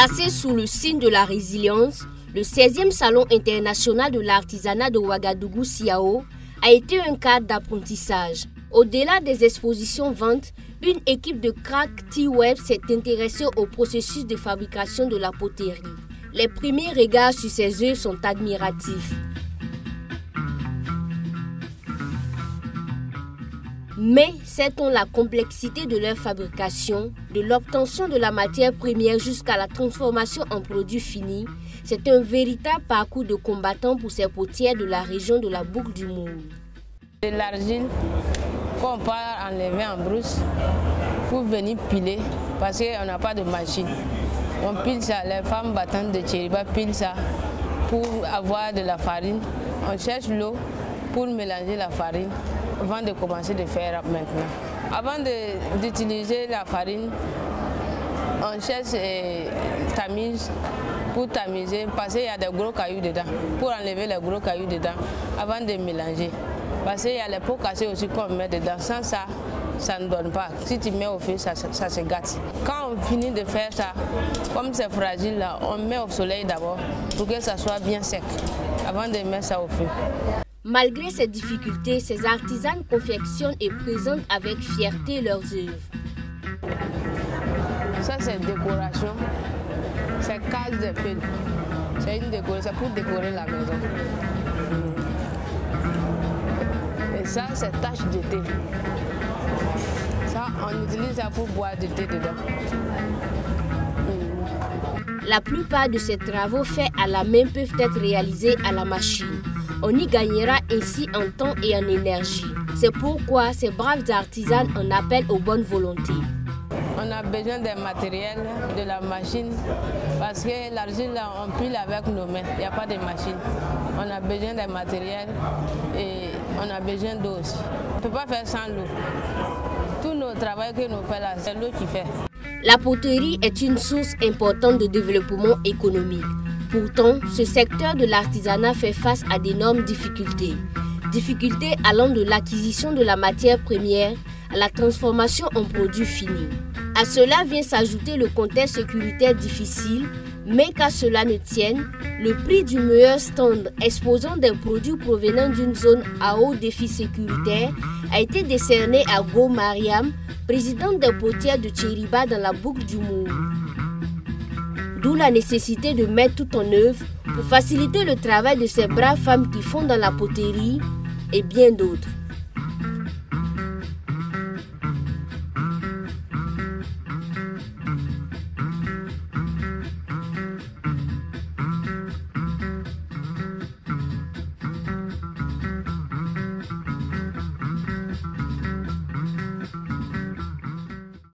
Placé sous le signe de la résilience, le 16e Salon international de l'artisanat de Ouagadougou-Siao a été un cadre d'apprentissage. Au-delà des expositions-ventes, une équipe de crack T-Web s'est intéressée au processus de fabrication de la poterie. Les premiers regards sur ces œuvres sont admiratifs. Mais sait-on la complexité de leur fabrication, de l'obtention de la matière première jusqu'à la transformation en produit fini? C'est un véritable parcours de combattant pour ces potières de la région de la Boucle du Mour. De l'argile qu'on part enlever en brousse pour venir piler parce qu'on n'a pas de machine. On pile ça, les femmes battantes de Tchériba pilent ça pour avoir de la farine. On cherche l'eau pour mélanger la farine avant de commencer de faire maintenant. Avant d'utiliser la farine, on cherche tamise pour tamiser parce qu'il y a des gros cailloux dedans, pour enlever les gros cailloux dedans avant de mélanger. Parce qu'il y a les pots cassés aussi qu'on met dedans. Sans ça, ça ne donne pas. Si tu mets au feu, ça se gâte. Quand on finit de faire ça, comme c'est fragile là, on met au soleil d'abord pour que ça soit bien sec avant de mettre ça au feu. Malgré ces difficultés, ces artisans confectionnent et présentent avec fierté leurs œuvres. Ça c'est décoration, c'est case de pelle. C'est une décoration pour décorer la maison. Et ça c'est tache de thé. Ça on utilise ça pour boire du thé dedans. La plupart de ces travaux faits à la main peuvent être réalisés à la machine. On y gagnera ainsi en temps et en énergie. C'est pourquoi ces braves artisans en appellent aux bonnes volontés. On a besoin des matériels, de la machine, parce que l'argile, on pile avec nos mains, il n'y a pas de machine. On a besoin des matériels et on a besoin d'eau aussi. On ne peut pas faire sans l'eau. Tout notre travail que nous faisons là, c'est l'eau qui fait. La poterie est une source importante de développement économique. Pourtant, ce secteur de l'artisanat fait face à d'énormes difficultés. Difficultés allant de l'acquisition de la matière première à la transformation en produit fini. À cela vient s'ajouter le contexte sécuritaire difficile, mais qu'à cela ne tienne, le prix du meilleur stand exposant des produits provenant d'une zone à haut défi sécuritaire a été décerné à Go Mariam, présidente des potières de Tchériba dans la Boucle du Mour. D'où la nécessité de mettre tout en œuvre pour faciliter le travail de ces braves femmes qui font dans la poterie et bien d'autres.